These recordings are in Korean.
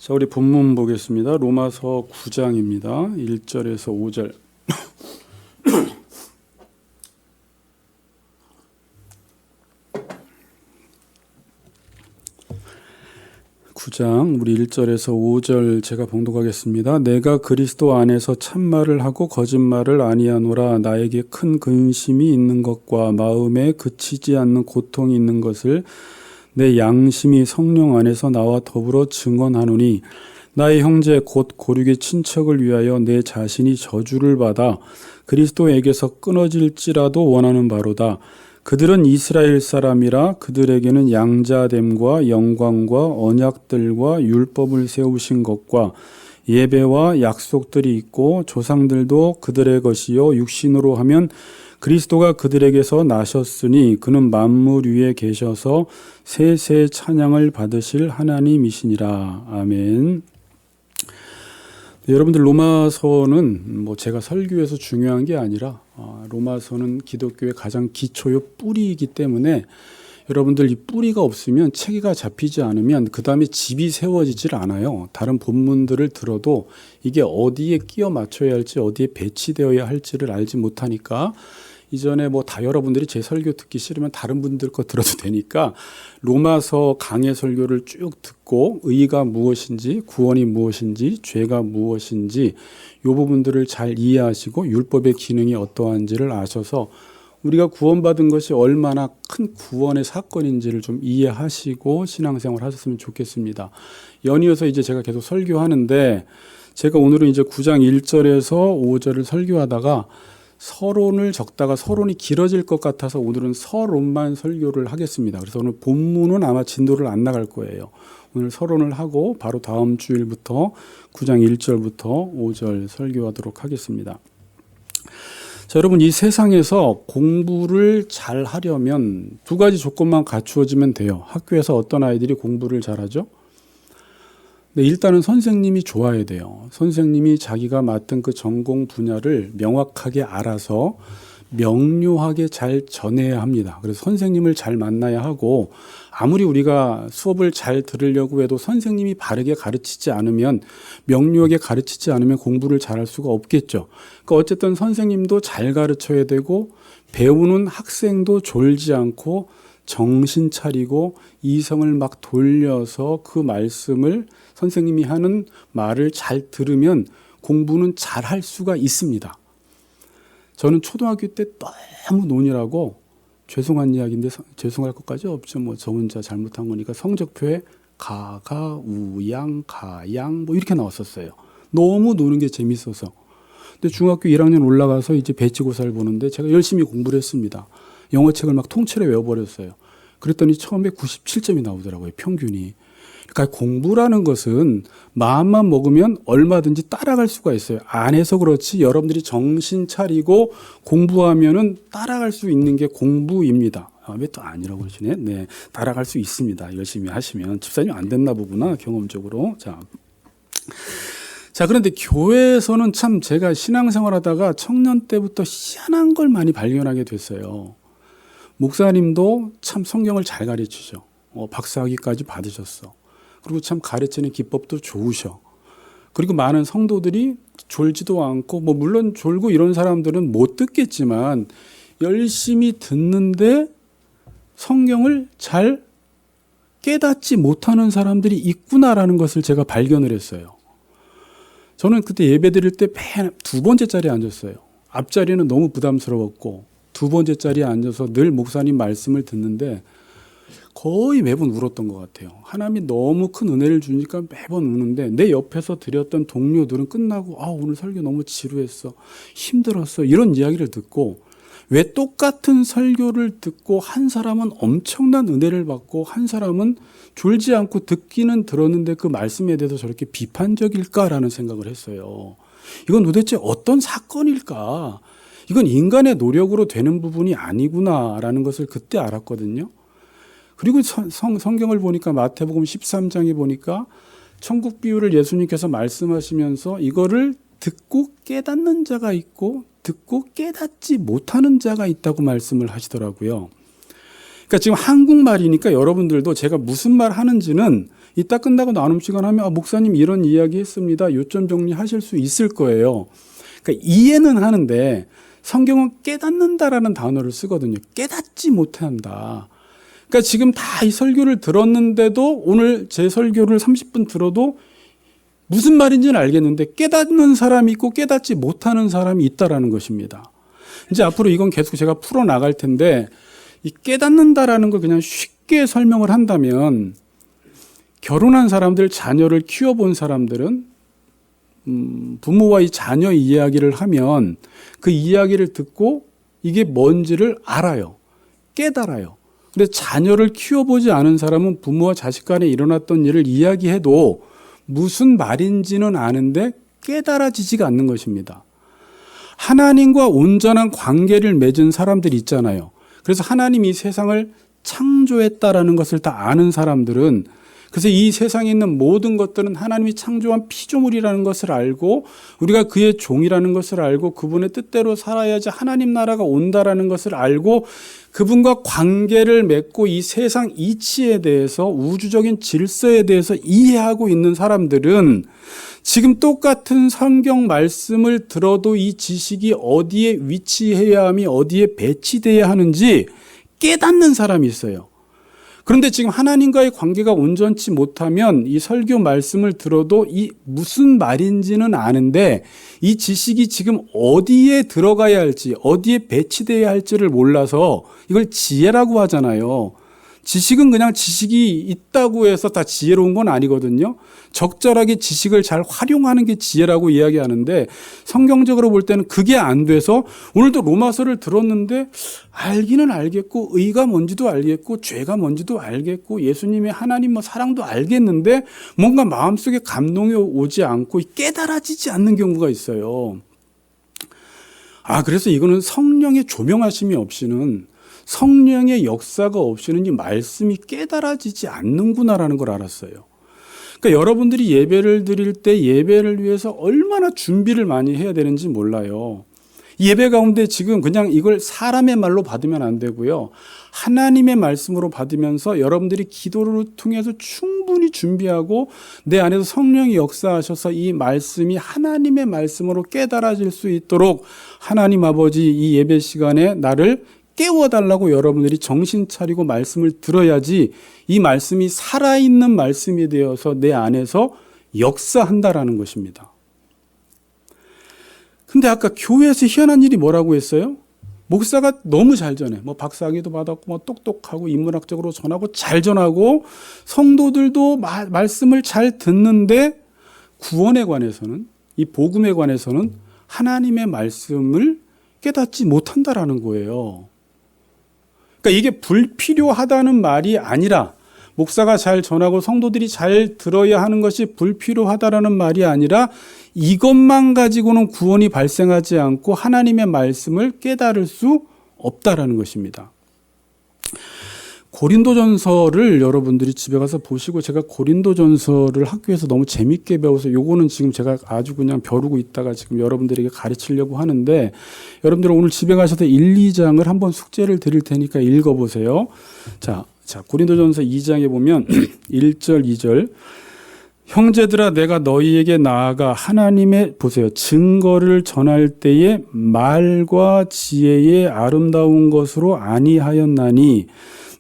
자, 우리 본문 보겠습니다. 로마서 9장입니다. 1절에서 5절. 9장 우리 1절에서 5절 제가 봉독하겠습니다. 내가 그리스도 안에서 참말을 하고 거짓말을 아니하노라. 나에게 큰 근심이 있는 것과 마음에 그치지 않는 고통이 있는 것을 내 양심이 성령 안에서 나와 더불어 증언하노니, 나의 형제 곧 고륙의 친척을 위하여 내 자신이 저주를 받아 그리스도에게서 끊어질지라도 원하는 바로다. 그들은 이스라엘 사람이라 그들에게는 양자됨과 영광과 언약들과 율법을 세우신 것과 예배와 약속들이 있고 조상들도 그들의 것이요 육신으로 하면 그리스도가 그들에게서 나셨으니 그는 만물 위에 계셔서 세세 찬양을 받으실 하나님이시니라. 아멘. 네, 여러분들, 로마서는 제가 설교에서 중요한 게 아니라 로마서는 기독교의 가장 기초요 뿌리이기 때문에 여러분들 이 뿌리가 없으면 체계가 잡히지 않으면 그 다음에 집이 세워지질 않아요. 다른 본문들을 들어도 이게 어디에 끼워 맞춰야 할지 어디에 배치되어야 할지를 알지 못하니까 이전에 다 여러분들이 제 설교 듣기 싫으면 다른 분들 거 들어도 되니까 로마서 강해 설교를 쭉 듣고 의가 무엇인지, 구원이 무엇인지, 죄가 무엇인지 이 부분들을 잘 이해하시고 율법의 기능이 어떠한지를 아셔서 우리가 구원받은 것이 얼마나 큰 구원의 사건인지를 좀 이해하시고 신앙생활 하셨으면 좋겠습니다. 연이어서 이제 제가 계속 설교하는데 제가 오늘은 이제 9장 1절에서 5절을 설교하다가 서론을 적다가 서론이 길어질 것 같아서 오늘은 서론만 설교를 하겠습니다. 그래서 오늘 본문은 아마 진도를 안 나갈 거예요. 오늘 서론을 하고 바로 다음 주일부터 9장 1절부터 5절 설교하도록 하겠습니다. 자, 여러분, 이 세상에서 공부를 잘 하려면 두 가지 조건만 갖추어지면 돼요. 학교에서 어떤 아이들이 공부를 잘하죠? 네, 일단은 선생님이 좋아야 돼요. 선생님이 자기가 맡은 그 전공 분야를 명확하게 알아서 명료하게 잘 전해야 합니다. 그래서 선생님을 잘 만나야 하고, 아무리 우리가 수업을 잘 들으려고 해도 선생님이 바르게 가르치지 않으면, 명료하게 가르치지 않으면 공부를 잘할 수가 없겠죠. 그러니까 어쨌든 선생님도 잘 가르쳐야 되고, 배우는 학생도 졸지 않고 정신 차리고 이성을 막 돌려서 그 말씀을 선생님이 하는 말을 잘 들으면 공부는 잘 할 수가 있습니다. 저는 초등학교 때 너무 논이라고, 죄송한 이야기인데 죄송할 것까지 없죠. 저 혼자 잘못한 거니까 성적표에 가가, 우양, 가양 이렇게 나왔었어요. 너무 노는 게 재밌어서. 근데 중학교 1학년 올라가서 이제 배치고사를 보는데 제가 열심히 공부를 했습니다. 영어책을 막 통째로 외워버렸어요. 그랬더니 처음에 97점이 나오더라고요, 평균이. 그러니까 공부라는 것은 마음만 먹으면 얼마든지 따라갈 수가 있어요. 안 해서 그렇지 여러분들이 정신 차리고 공부하면은 따라갈 수 있는 게 공부입니다. 왜 또 아니라고 그러시네? 네, 따라갈 수 있습니다. 열심히 하시면. 집사님 안 됐나 보구나, 경험적으로. 자, 그런데 교회에서는 참 제가 신앙생활 하다가 청년 때부터 희한한 걸 많이 발견하게 됐어요. 목사님도 참 성경을 잘 가르치죠. 박사학위까지 받으셨어. 그리고 참 가르치는 기법도 좋으셔. 그리고 많은 성도들이 졸지도 않고, 물론 졸고 이런 사람들은 못 듣겠지만 열심히 듣는데 성경을 잘 깨닫지 못하는 사람들이 있구나라는 것을 제가 발견을 했어요. 저는 그때 예배 드릴 때 맨 두 번째 자리에 앉았어요. 앞자리는 너무 부담스러웠고 두 번째 자리에 앉아서 늘 목사님 말씀을 듣는데 거의 매번 울었던 것 같아요. 하나님이 너무 큰 은혜를 주니까 매번 우는데 내 옆에서 드렸던 동료들은 끝나고 오늘 설교 너무 지루했어, 힘들었어, 이런 이야기를 듣고, 왜 똑같은 설교를 듣고 한 사람은 엄청난 은혜를 받고 한 사람은 졸지 않고 듣기는 들었는데 그 말씀에 대해서 저렇게 비판적일까라는 생각을 했어요. 이건 도대체 어떤 사건일까? 이건 인간의 노력으로 되는 부분이 아니구나라는 것을 그때 알았거든요. 그리고 성경을 보니까 마태복음 13장에 보니까 천국 비유를 예수님께서 말씀하시면서 이거를 듣고 깨닫는 자가 있고 듣고 깨닫지 못하는 자가 있다고 말씀을 하시더라고요. 그러니까 지금 한국말이니까 여러분들도 제가 무슨 말 하는지는 이따 끝나고 나눔 시간 하면 목사님 이런 이야기 했습니다. 요점 정리하실 수 있을 거예요. 그러니까 이해는 하는데 성경은 깨닫는다라는 단어를 쓰거든요. 깨닫지 못한다. 그러니까 지금 다 이 설교를 들었는데도 오늘 제 설교를 30분 들어도 무슨 말인지는 알겠는데 깨닫는 사람이 있고 깨닫지 못하는 사람이 있다라는 것입니다. 이제 앞으로 이건 계속 제가 풀어나갈 텐데 이 깨닫는다라는 걸 그냥 쉽게 설명을 한다면 결혼한 사람들, 자녀를 키워본 사람들은 부모와 이 자녀 이야기를 하면 그 이야기를 듣고 이게 뭔지를 알아요. 깨달아요. 근데 자녀를 키워보지 않은 사람은 부모와 자식 간에 일어났던 일을 이야기해도 무슨 말인지는 아는데 깨달아지지가 않는 것입니다. 하나님과 온전한 관계를 맺은 사람들이 있잖아요. 그래서 하나님이 이 세상을 창조했다라는 것을 다 아는 사람들은 그래서 이 세상에 있는 모든 것들은 하나님이 창조한 피조물이라는 것을 알고 우리가 그의 종이라는 것을 알고 그분의 뜻대로 살아야지 하나님 나라가 온다라는 것을 알고 그분과 관계를 맺고 이 세상 이치에 대해서 우주적인 질서에 대해서 이해하고 있는 사람들은 지금 똑같은 성경 말씀을 들어도 이 지식이 어디에 위치해야 함이 어디에 배치돼야 하는지 깨닫는 사람이 있어요. 그런데 지금 하나님과의 관계가 온전치 못하면 이 설교 말씀을 들어도 이 무슨 말인지는 아는데 이 지식이 지금 어디에 들어가야 할지 어디에 배치돼야 할지를 몰라서 이걸 지혜라고 하잖아요. 지식은 그냥 지식이 있다고 해서 다 지혜로운 건 아니거든요. 적절하게 지식을 잘 활용하는 게 지혜라고 이야기하는데 성경적으로 볼 때는 그게 안 돼서 오늘도 로마서를 들었는데 알기는 알겠고 의가 뭔지도 알겠고 죄가 뭔지도 알겠고 예수님의 하나님 사랑도 알겠는데 뭔가 마음속에 감동이 오지 않고 깨달아지지 않는 경우가 있어요. 그래서 이거는 성령의 조명하심이 없이는 성령의 역사가 없이는 이 말씀이 깨달아지지 않는구나라는 걸 알았어요. 그러니까 여러분들이 예배를 드릴 때 예배를 위해서 얼마나 준비를 많이 해야 되는지 몰라요. 예배 가운데 지금 그냥 이걸 사람의 말로 받으면 안 되고요. 하나님의 말씀으로 받으면서 여러분들이 기도를 통해서 충분히 준비하고 내 안에서 성령이 역사하셔서 이 말씀이 하나님의 말씀으로 깨달아질 수 있도록 하나님 아버지 이 예배 시간에 나를 깨워달라고 여러분들이 정신 차리고 말씀을 들어야지 이 말씀이 살아있는 말씀이 되어서 내 안에서 역사한다라는 것입니다. 근데 아까 교회에서 희한한 일이 뭐라고 했어요? 목사가 너무 잘 전해. 박사학위도 받았고 똑똑하고 인문학적으로 전하고 잘 전하고 성도들도 말씀을 잘 듣는데 구원에 관해서는 이 복음에 관해서는 하나님의 말씀을 깨닫지 못한다라는 거예요. 그러니까 이게 불필요하다는 말이 아니라 목사가 잘 전하고 성도들이 잘 들어야 하는 것이 불필요하다라는 말이 아니라 이것만 가지고는 구원이 발생하지 않고 하나님의 말씀을 깨달을 수 없다라는 것입니다. 고린도전서를 여러분들이 집에 가서 보시고 제가 고린도전서를 학교에서 너무 재밌게 배워서 요거는 지금 제가 아주 그냥 벼르고 있다가 지금 여러분들에게 가르치려고 하는데 여러분들 오늘 집에 가셔서 1, 2장을 한번 숙제를 드릴 테니까 읽어보세요. 자, 고린도전서 2장에 보면 1절, 2절 형제들아 내가 너희에게 나아가 하나님의 보세요. 증거를 전할 때에 말과 지혜의 아름다운 것으로 아니하였나니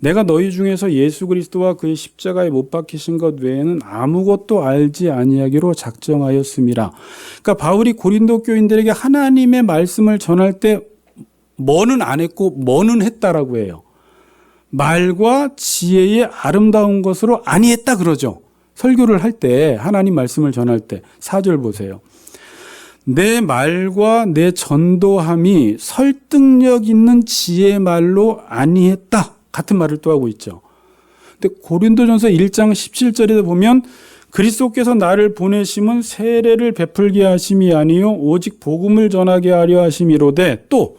내가 너희 중에서 예수 그리스도와 그의 십자가에 못 박히신 것 외에는 아무것도 알지 아니하기로 작정하였음이라. 그러니까 바울이 고린도 교인들에게 하나님의 말씀을 전할 때 뭐는 안 했고 뭐는 했다라고 해요. 말과 지혜의 아름다운 것으로 아니했다 그러죠. 설교를 할 때 하나님 말씀을 전할 때 4절 보세요. 내 말과 내 전도함이 설득력 있는 지혜의 말로 아니했다. 같은 말을 또 하고 있죠. 근데 고린도전서 1장 17절에 보면 그리스도께서 나를 보내심은 세례를 베풀게 하심이 아니요 오직 복음을 전하게 하려 하심이로되 또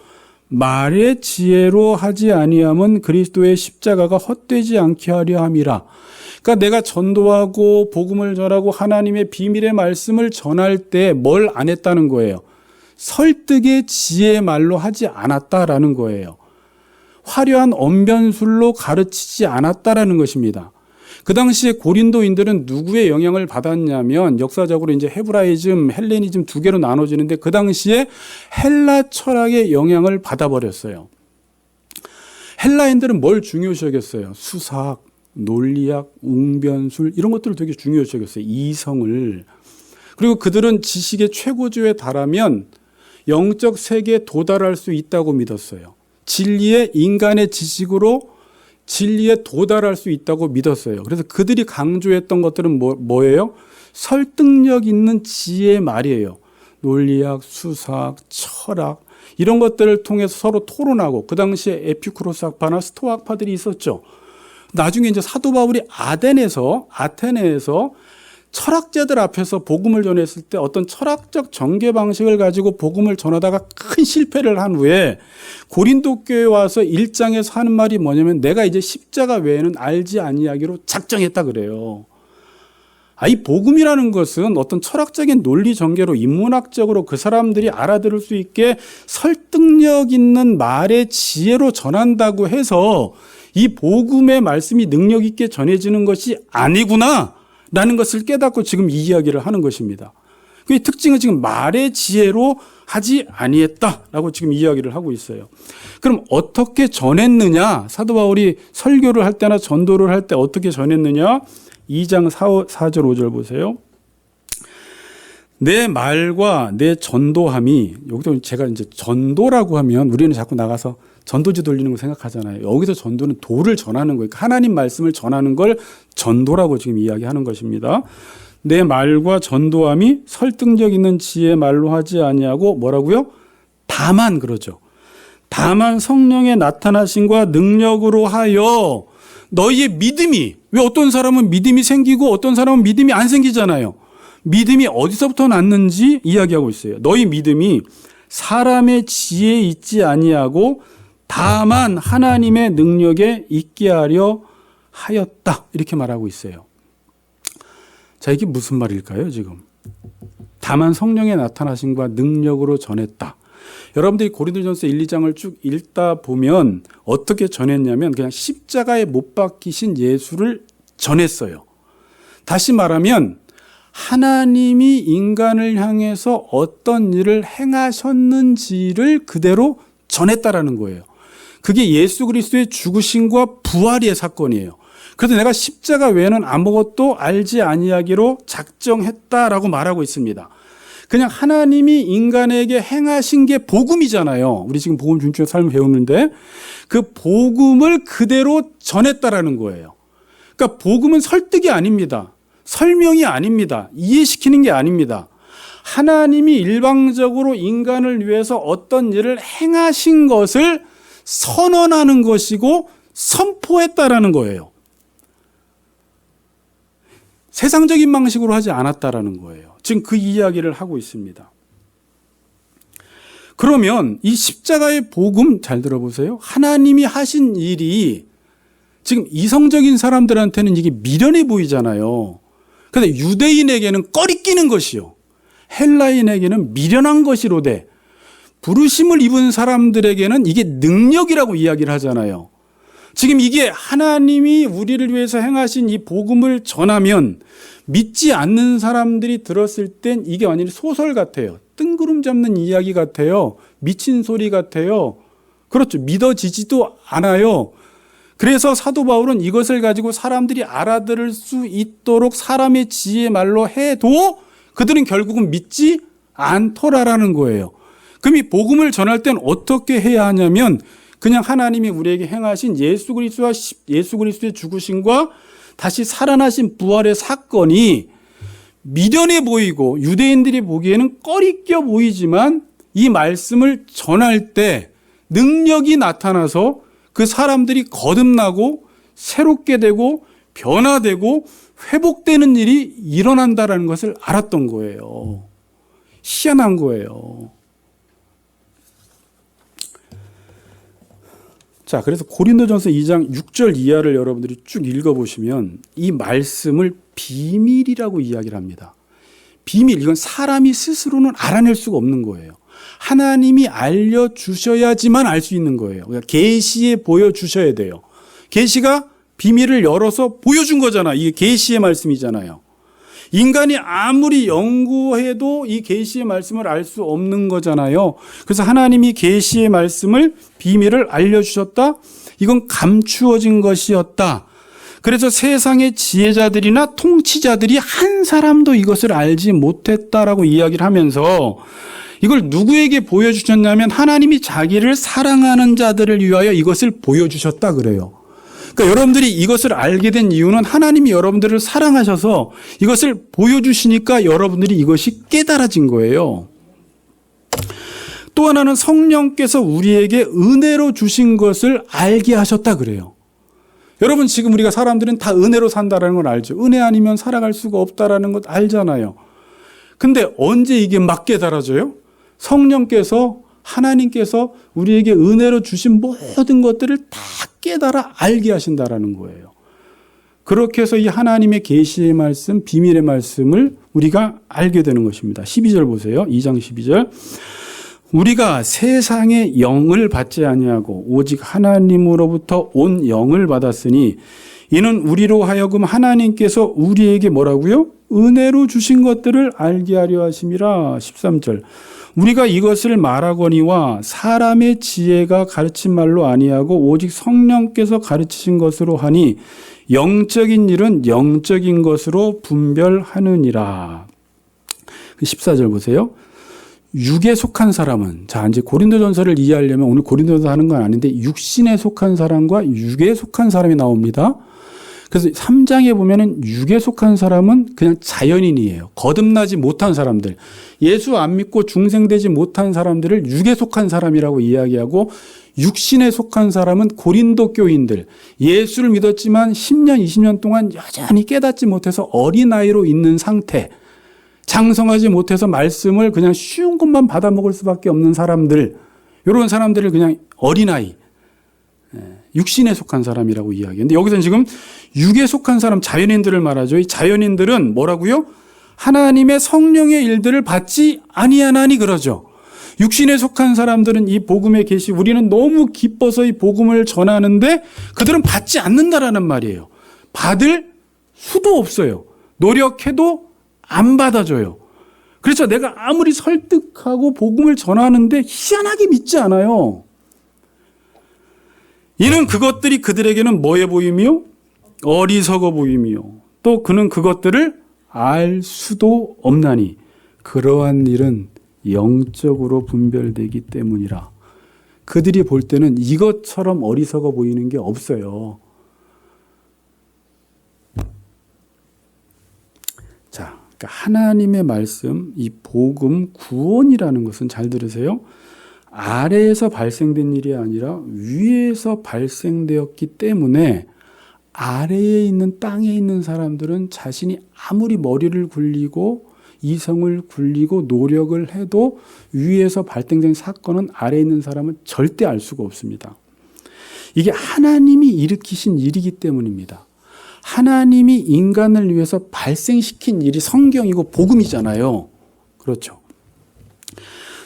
말의 지혜로 하지 아니함은 그리스도의 십자가가 헛되지 않게 하려 함이라. 그러니까 내가 전도하고 복음을 전하고 하나님의 비밀의 말씀을 전할 때 뭘 안 했다는 거예요. 설득의 지혜의 말로 하지 않았다라는 거예요. 화려한 언변술로 가르치지 않았다라는 것입니다. 그 당시에 고린도인들은 누구의 영향을 받았냐면 역사적으로 이제 헤브라이즘, 헬레니즘 두 개로 나눠지는데 그 당시에 헬라 철학의 영향을 받아버렸어요. 헬라인들은 뭘 중요시 여겼어요? 수사학, 논리학, 웅변술 이런 것들을 되게 중요시 여겼어요. 이성을. 그리고 그들은 지식의 최고조에 달하면 영적 세계에 도달할 수 있다고 믿었어요. 진리의 인간의 지식으로 진리에 도달할 수 있다고 믿었어요. 그래서 그들이 강조했던 것들은 뭐예요? 설득력 있는 지혜의 말이에요. 논리학, 수사학, 철학 이런 것들을 통해서 서로 토론하고 그 당시에 에피쿠로스 학파나 스토아 학파들이 있었죠. 나중에 이제 사도 바울이 아테네에서 철학자들 앞에서 복음을 전했을 때 어떤 철학적 전개 방식을 가지고 복음을 전하다가 큰 실패를 한 후에 고린도 교회에 와서 1장에서 하는 말이 뭐냐면 내가 이제 십자가 외에는 알지 아니하기로 작정했다 그래요. 이 복음이라는 것은 어떤 철학적인 논리 전개로 인문학적으로 그 사람들이 알아들을 수 있게 설득력 있는 말의 지혜로 전한다고 해서 이 복음의 말씀이 능력 있게 전해지는 것이 아니구나 라는 것을 깨닫고 지금 이 이야기를 하는 것입니다. 그 특징은 지금 말의 지혜로 하지 아니했다라고 지금 이야기를 하고 있어요. 그럼 어떻게 전했느냐? 사도 바울이 설교를 할 때나 전도를 할 때 어떻게 전했느냐? 2장 4절 5절 보세요. 내 말과 내 전도함이, 여기도 제가 이제 전도라고 하면 우리는 자꾸 나가서 전도지 돌리는 거 생각하잖아요. 여기서 전도는 도를 전하는 거예요. 하나님 말씀을 전하는 걸 전도라고 지금 이야기하는 것입니다. 내 말과 전도함이 설득력 있는 지혜의 말로 하지 아니하고 뭐라고요? 다만 그러죠. 다만 성령의 나타나심과 능력으로 하여 너희의 믿음이, 왜 어떤 사람은 믿음이 생기고 어떤 사람은 믿음이 안 생기잖아요. 믿음이 어디서부터 났는지 이야기하고 있어요. 너희 믿음이 사람의 지혜에 있지 아니하고 다만 하나님의 능력에 있게 하려 하였다. 이렇게 말하고 있어요. 자, 이게 무슨 말일까요, 지금? 다만 성령의 나타나심과 능력으로 전했다. 여러분들이 고린도전서 1, 2장을 쭉 읽다 보면 어떻게 전했냐면 그냥 십자가에 못 박히신 예수를 전했어요. 다시 말하면 하나님이 인간을 향해서 어떤 일을 행하셨는지를 그대로 전했다라는 거예요. 그게 예수 그리스도의 죽으심과 부활의 사건이에요. 그래서 내가 십자가 외에는 아무것도 알지 아니하기로 작정했다라고 말하고 있습니다. 그냥 하나님이 인간에게 행하신 게 복음이잖아요. 우리 지금 복음 중심의 삶을 배우는데 그 복음을 그대로 전했다라는 거예요. 그러니까 복음은 설득이 아닙니다. 설명이 아닙니다. 이해시키는 게 아닙니다. 하나님이 일방적으로 인간을 위해서 어떤 일을 행하신 것을 선언하는 것이고 선포했다라는 거예요. 세상적인 방식으로 하지 않았다라는 거예요. 지금 그 이야기를 하고 있습니다. 그러면 이 십자가의 복음 잘 들어보세요. 하나님이 하신 일이 지금 이성적인 사람들한테는 이게 미련해 보이잖아요. 그런데 유대인에게는 꺼리끼는 것이요. 헬라인에게는 미련한 것이로되 부르심을 입은 사람들에게는 이게 능력이라고 이야기를 하잖아요. 지금 이게 하나님이 우리를 위해서 행하신 이 복음을 전하면 믿지 않는 사람들이 들었을 땐 이게 완전히 소설 같아요. 뜬구름 잡는 이야기 같아요. 미친 소리 같아요. 그렇죠. 믿어지지도 않아요. 그래서 사도 바울은 이것을 가지고 사람들이 알아들을 수 있도록 사람의 지혜의 말로 해도 그들은 결국은 믿지 않더라라는 거예요. 그럼 이 복음을 전할 땐 어떻게 해야 하냐면 그냥 하나님이 우리에게 행하신 예수 그리스도의 죽으심과 다시 살아나신 부활의 사건이 미련해 보이고 유대인들이 보기에는 꺼리껴 보이지만 이 말씀을 전할 때 능력이 나타나서 그 사람들이 거듭나고 새롭게 되고 변화되고 회복되는 일이 일어난다는 것을 알았던 거예요. 희한한 거예요. 자, 그래서 고린도전서 2장 6절 이하를 여러분들이 쭉 읽어보시면 이 말씀을 비밀이라고 이야기를 합니다. 비밀, 이건 사람이 스스로는 알아낼 수가 없는 거예요. 하나님이 알려주셔야지만 알 수 있는 거예요. 그러니까 계시에 보여주셔야 돼요. 계시가 비밀을 열어서 보여준 거잖아. 이게 계시의 말씀이잖아요. 인간이 아무리 연구해도 이 계시의 말씀을 알 수 없는 거잖아요. 그래서 하나님이 계시의 말씀을 비밀을 알려주셨다. 이건 감추어진 것이었다. 그래서 세상의 지혜자들이나 통치자들이 한 사람도 이것을 알지 못했다라고 이야기를 하면서 이걸 누구에게 보여주셨냐면 하나님이 자기를 사랑하는 자들을 위하여 이것을 보여주셨다 그래요. 그러니까 여러분들이 이것을 알게 된 이유는 하나님이 여러분들을 사랑하셔서 이것을 보여주시니까 여러분들이 이것이 깨달아진 거예요. 또 하나는 성령께서 우리에게 은혜로 주신 것을 알게 하셨다 그래요. 여러분 지금 우리가 사람들은 다 은혜로 산다는 걸 알죠. 은혜 아니면 살아갈 수가 없다라는 것 알잖아요. 근데 언제 이게 막 깨달아져요? 성령께서 하나님께서 우리에게 은혜로 주신 모든 것들을 다 깨달아 알게 하신다라는 거예요. 그렇게 해서 이 하나님의 계시의 말씀, 비밀의 말씀을 우리가 알게 되는 것입니다. 12절 보세요. 2장 12절. 우리가 세상의 영을 받지 아니하고 오직 하나님으로부터 온 영을 받았으니 이는 우리로 하여금 하나님께서 우리에게 뭐라고요? 은혜로 주신 것들을 알게 하려 하심이라. 13절. 우리가 이것을 말하거니와 사람의 지혜가 가르친 말로 아니하고 오직 성령께서 가르치신 것으로 하니 영적인 일은 영적인 것으로 분별하느니라. 14절 보세요. 육에 속한 사람은, 자, 이제 고린도전서를 이해하려면 오늘 고린도전서 하는 건 아닌데 육신에 속한 사람과 육에 속한 사람이 나옵니다. 그래서 3장에 보면은 육에 속한 사람은 그냥 자연인이에요. 거듭나지 못한 사람들. 예수 안 믿고 중생되지 못한 사람들을 육에 속한 사람이라고 이야기하고 육신에 속한 사람은 고린도 교인들. 예수를 믿었지만 10년, 20년 동안 여전히 깨닫지 못해서 어린아이로 있는 상태. 장성하지 못해서 말씀을 그냥 쉬운 것만 받아먹을 수밖에 없는 사람들. 이런 사람들을 그냥 어린아이. 육신에 속한 사람이라고 이야기하는데 여기서는 지금 육에 속한 사람 자연인들을 말하죠. 이 자연인들은 뭐라고요? 하나님의 성령의 일들을 받지 아니하나니 그러죠. 육신에 속한 사람들은 이 복음의 계시 우리는 너무 기뻐서 이 복음을 전하는데 그들은 받지 않는다라는 말이에요. 받을 수도 없어요. 노력해도 안 받아줘요. 그래서 내가 아무리 설득하고 복음을 전하는데 희한하게 믿지 않아요. 이는 그것들이 그들에게는 뭐해 보이며 어리석어 보이며 또 그는 그것들을 알 수도 없나니 그러한 일은 영적으로 분별되기 때문이라. 그들이 볼 때는 이것처럼 어리석어 보이는 게 없어요. 자, 그러니까 하나님의 말씀, 이 복음, 구원이라는 것은 잘 들으세요. 아래에서 발생된 일이 아니라 위에서 발생되었기 때문에 아래에 있는 땅에 있는 사람들은 자신이 아무리 머리를 굴리고 이성을 굴리고 노력을 해도 위에서 발생된 사건은 아래에 있는 사람은 절대 알 수가 없습니다. 이게 하나님이 일으키신 일이기 때문입니다. 하나님이 인간을 위해서 발생시킨 일이 성경이고 복음이잖아요. 그렇죠.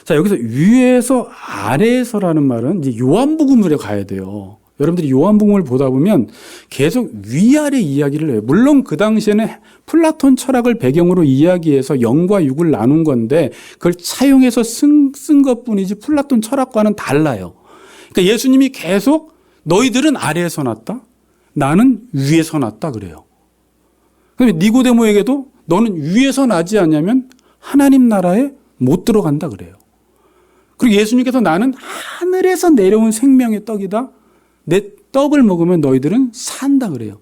자, 여기서 위에서 아래에서라는 말은 이제 요한복음으로 가야 돼요. 여러분들이 요한복음을 보다 보면 계속 위아래 이야기를 해요. 물론 그 당시에는 플라톤 철학을 배경으로 이야기해서 영과 육을 나눈 건데 그걸 차용해서 쓴 것뿐이지 플라톤 철학과는 달라요. 그러니까 예수님이 계속 너희들은 아래에서 났다. 나는 위에서 났다 그래요. 그럼 니고데모에게도 너는 위에서 나지 않냐면 하나님 나라에 못 들어간다 그래요. 그리고 예수님께서 나는 하늘에서 내려온 생명의 떡이다. 내 떡을 먹으면 너희들은 산다 그래요.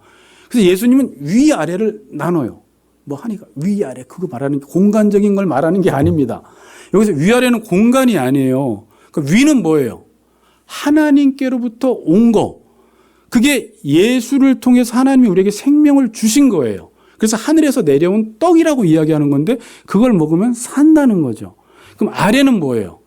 그래서 예수님은 위아래를 나눠요. 뭐 하니까 위아래 그거 말하는 게 공간적인 걸 말하는 게 아닙니다. 여기서 위아래는 공간이 아니에요. 그러니까 위는 뭐예요? 하나님께로부터 온 거. 그게 예수를 통해서 하나님이 우리에게 생명을 주신 거예요. 그래서 하늘에서 내려온 떡이라고 이야기하는 건데 그걸 먹으면 산다는 거죠. 그럼 아래는 뭐예요?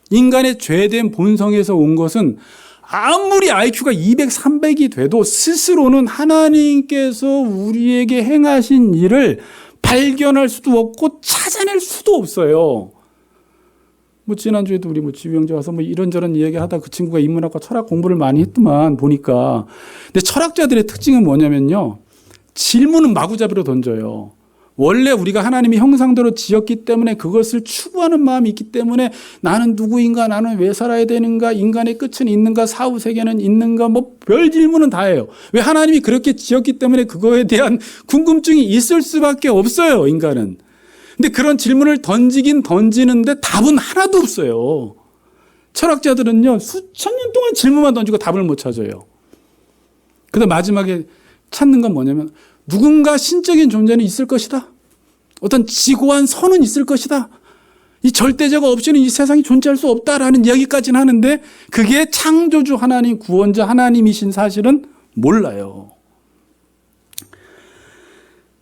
인간의 죄된 본성에서 온 것은 아무리 IQ가 200, 300이 돼도 스스로는 하나님께서 우리에게 행하신 일을 발견할 수도 없고 찾아낼 수도 없어요. 지난주에도 우리 지휘형제 와서 이런저런 이야기하다 그 친구가 인문학과 철학 공부를 많이 했더만 보니까. 근데 철학자들의 특징은 뭐냐면요. 질문은 마구잡이로 던져요. 원래 우리가 하나님이 형상대로 지었기 때문에 그것을 추구하는 마음이 있기 때문에 나는 누구인가, 나는 왜 살아야 되는가, 인간의 끝은 있는가, 사후 세계는 있는가, 별 질문은 다 해요. 왜 하나님이 그렇게 지었기 때문에 그거에 대한 궁금증이 있을 수밖에 없어요, 인간은. 근데 그런 질문을 던지긴 던지는데 답은 하나도 없어요. 철학자들은요, 수천 년 동안 질문만 던지고 답을 못 찾아요. 그다음 마지막에 찾는 건 뭐냐면 누군가 신적인 존재는 있을 것이다. 어떤 지고한 선은 있을 것이다. 이 절대자가 없이는 이 세상이 존재할 수 없다라는 이야기까지는 하는데 그게 창조주 하나님, 구원자 하나님이신 사실은 몰라요.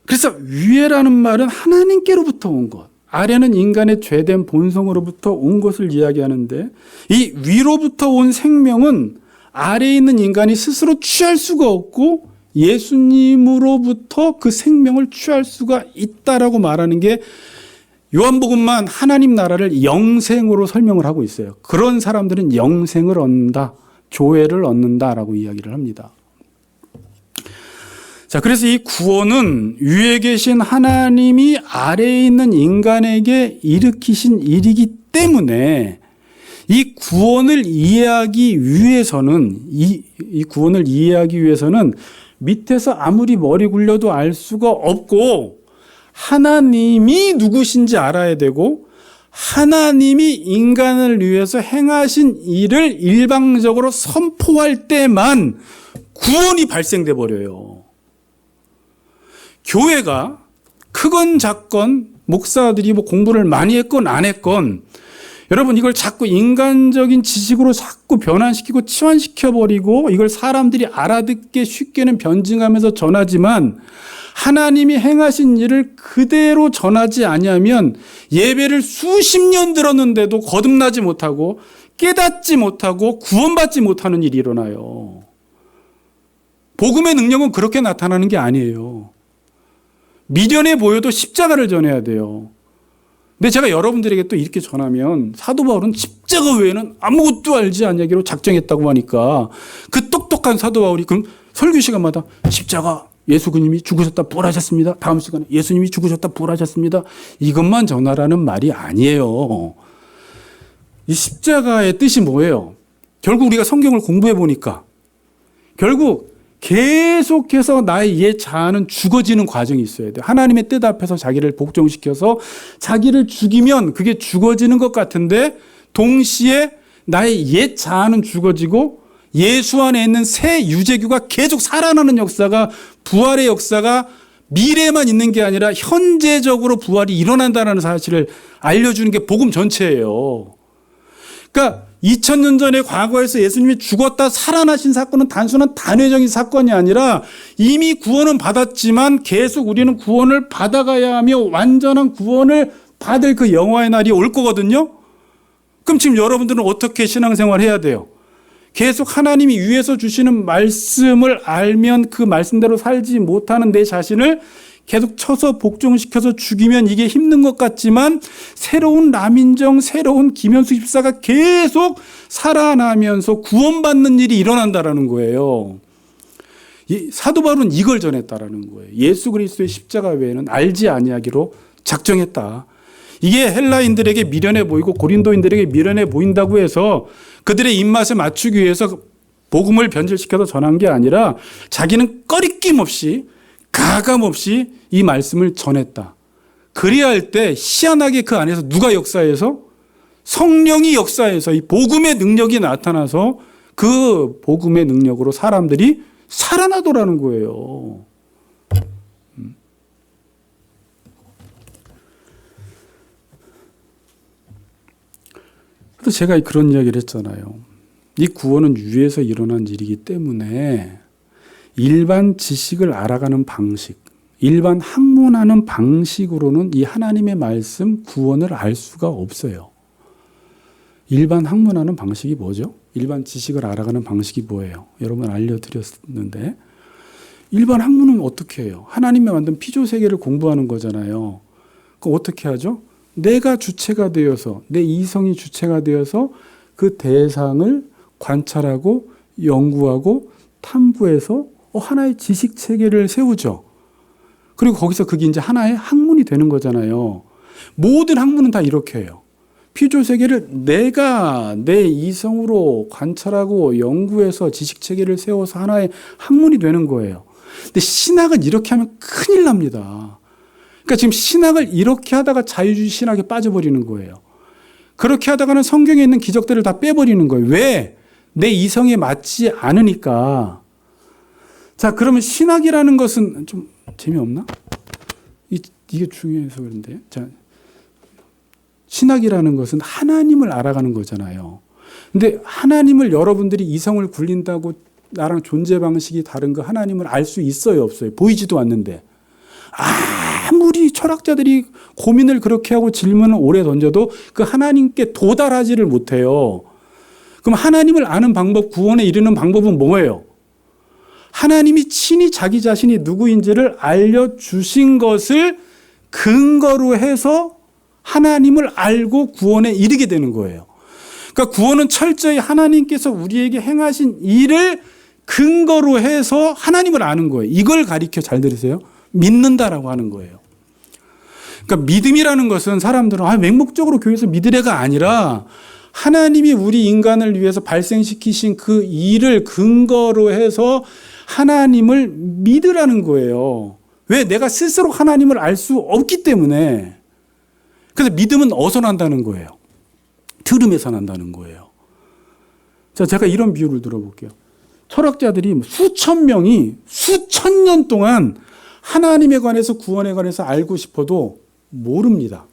그래서 위에라는 말은 하나님께로부터 온 것, 아래는 인간의 죄된 본성으로부터 온 것을 이야기하는데 이 위로부터 온 생명은 아래에 있는 인간이 스스로 취할 수가 없고 예수님으로부터 그 생명을 취할 수가 있다라고 말하는 게 요한복음만 하나님 나라를 영생으로 설명을 하고 있어요. 그런 사람들은 영생을 얻는다, 조회를 얻는다라고 이야기를 합니다. 자, 그래서 이 구원은 위에 계신 하나님이 아래에 있는 인간에게 일으키신 일이기 때문에 이 구원을 이해하기 위해서는 이 구원을 이해하기 위해서는 밑에서 아무리 머리 굴려도 알 수가 없고 하나님이 누구신지 알아야 되고 하나님이 인간을 위해서 행하신 일을 일방적으로 선포할 때만 구원이 발생돼 버려요. 교회가 크건 작건 목사들이 공부를 많이 했건 안 했건 여러분 이걸 자꾸 인간적인 지식으로 자꾸 변환시키고 치환시켜버리고 이걸 사람들이 알아듣게 쉽게는 변증하면서 전하지만 하나님이 행하신 일을 그대로 전하지 아니하면 예배를 수십 년 들었는데도 거듭나지 못하고 깨닫지 못하고 구원받지 못하는 일이 일어나요. 복음의 능력은 그렇게 나타나는 게 아니에요. 미련해 보여도 십자가를 전해야 돼요. 근데 제가 여러분들에게 또 이렇게 전하면 사도 바울은 십자가 외에는 아무것도 알지 않냐기로 작정했다고 하니까 그 똑똑한 사도 바울이 그럼 설교 시간마다 십자가 예수님이 죽으셨다 부활하셨습니다. 다음 시간에 예수님이 죽으셨다 부활하셨습니다. 이것만 전하라는 말이 아니에요. 이 십자가의 뜻이 뭐예요? 결국 우리가 성경을 공부해 보니까 결국 계속해서 나의 옛 자아는 죽어지는 과정이 있어야 돼요. 하나님의 뜻 앞에서 자기를 복종시켜서 자기를 죽이면 그게 죽어지는 것 같은데 동시에 나의 옛 자아는 죽어지고 예수 안에 있는 새 유재규가 계속 살아나는 역사가 부활의 역사가 미래에만 있는 게 아니라 현재적으로 부활이 일어난다는 사실을 알려주는 게 복음 전체예요. 그러니까 2000년 전에 과거에서 예수님이 죽었다 살아나신 사건은 단순한 단회적인 사건이 아니라 이미 구원은 받았지만 계속 우리는 구원을 받아가야 하며 완전한 구원을 받을 그 영화의 날이 올 거거든요. 그럼 지금 여러분들은 어떻게 신앙생활 해야 돼요? 계속 하나님이 위에서 주시는 말씀을 알면 그 말씀대로 살지 못하는 내 자신을 계속 쳐서 복종시켜서 죽이면 이게 힘든 것 같지만 새로운 남인정, 새로운 김현수 집사가 계속 살아나면서 구원받는 일이 일어난다라는 거예요. 사도 바울은 이걸 전했다라는 거예요. 예수 그리스도의 십자가 외에는 알지 아니하기로 작정했다. 이게 헬라인들에게 미련해 보이고 고린도인들에게 미련해 보인다고 해서 그들의 입맛에 맞추기 위해서 복음을 변질시켜서 전한 게 아니라 자기는 꺼리낌 없이 가감 없이 이 말씀을 전했다. 그래야 할 때 희한하게 그 안에서 누가 역사해서 성령이 역사해서 이 복음의 능력이 나타나서 그 복음의 능력으로 사람들이 살아나더라는 거예요. 그래서 제가 그런 이야기를 했잖아요. 이 구원은 위에서 일어난 일이기 때문에 일반 지식을 알아가는 방식, 일반 학문하는 방식으로는 이 하나님의 말씀 구원을 알 수가 없어요. 일반 학문하는 방식이 뭐죠? 일반 지식을 알아가는 방식이 뭐예요? 여러분 알려드렸는데 일반 학문은 어떻게 해요? 하나님이 만든 피조 세계를 공부하는 거잖아요. 그럼 어떻게 하죠? 내가 주체가 되어서, 내 이성이 주체가 되어서 그 대상을 관찰하고 연구하고 탐구해서 하나의 지식 체계를 세우죠. 그리고 거기서 그게 이제 하나의 학문이 되는 거잖아요. 모든 학문은 다 이렇게 해요. 피조 세계를 내가 내 이성으로 관찰하고 연구해서 지식 체계를 세워서 하나의 학문이 되는 거예요. 근데 신학은 이렇게 하면 큰일 납니다. 그러니까 지금 신학을 이렇게 하다가 자유주의 신학에 빠져버리는 거예요. 그렇게 하다가는 성경에 있는 기적들을 다 빼버리는 거예요. 왜? 내 이성에 맞지 않으니까. 자, 그러면 신학이라는 것은 좀 재미없나? 이게 중요해서 그런데. 자, 신학이라는 것은 하나님을 알아가는 거잖아요. 근데 하나님을 여러분들이 이성을 굴린다고 나랑 존재 방식이 다른 거 하나님을 알 수 있어요, 없어요? 보이지도 않는데. 아무리 철학자들이 고민을 그렇게 하고 질문을 오래 던져도 그 하나님께 도달하지를 못해요. 그럼 하나님을 아는 방법, 구원에 이르는 방법은 뭐예요? 하나님이 친히 자기 자신이 누구인지를 알려주신 것을 근거로 해서 하나님을 알고 구원에 이르게 되는 거예요. 그러니까 구원은 철저히 하나님께서 우리에게 행하신 일을 근거로 해서 하나님을 아는 거예요. 이걸 가리켜 잘 들으세요. 믿는다라고 하는 거예요. 그러니까 믿음이라는 것은 사람들은 맹목적으로 교회에서 믿으래가 아니라 하나님이 우리 인간을 위해서 발생시키신 그 일을 근거로 해서 하나님을 믿으라는 거예요. 왜? 내가 스스로 하나님을 알 수 없기 때문에. 그래서 믿음은 어디서 난다는 거예요? 들음에서 난다는 거예요. 자, 제가 이런 비유를 들어볼게요. 철학자들이 수천 명이 수천 년 동안 하나님에 관해서 구원에 관해서 알고 싶어도 모릅니다.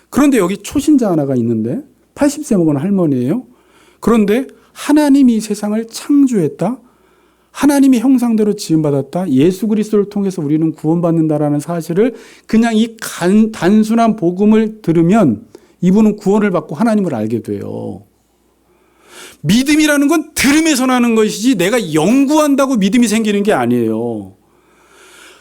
그런데 여기 초신자 하나가 있는데 80세 먹은 할머니예요. 그런데 하나님이 이 세상을 창조했다. 하나님의 형상대로 지음받았다. 예수 그리스도를 통해서 우리는 구원받는다라는 사실을 그냥 이 단순한 복음을 들으면 이분은 구원을 받고 하나님을 알게 돼요. 믿음이라는 건 들음에서 나는 것이지 내가 연구한다고 믿음이 생기는 게 아니에요.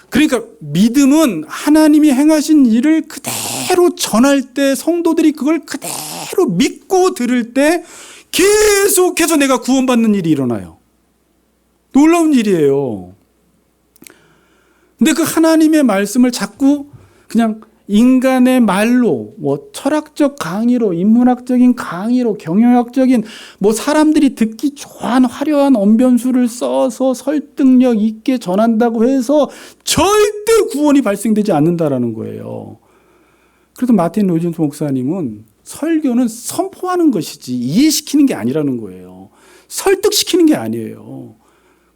그러니까 믿음은 하나님이 행하신 일을 그대로 전할 때 성도들이 그걸 그대로 믿고 들을 때 계속해서 내가 구원받는 일이 일어나요. 놀라운 일이에요. 근데 그 하나님의 말씀을 자꾸 그냥 인간의 말로, 철학적 강의로, 인문학적인 강의로, 경영학적인 사람들이 듣기 좋아하는 화려한 언변수를 써서 설득력 있게 전한다고 해서 절대 구원이 발생되지 않는다라는 거예요. 그래서 마틴 로이존스 목사님은 설교는 선포하는 것이지 이해시키는 게 아니라는 거예요. 설득시키는 게 아니에요.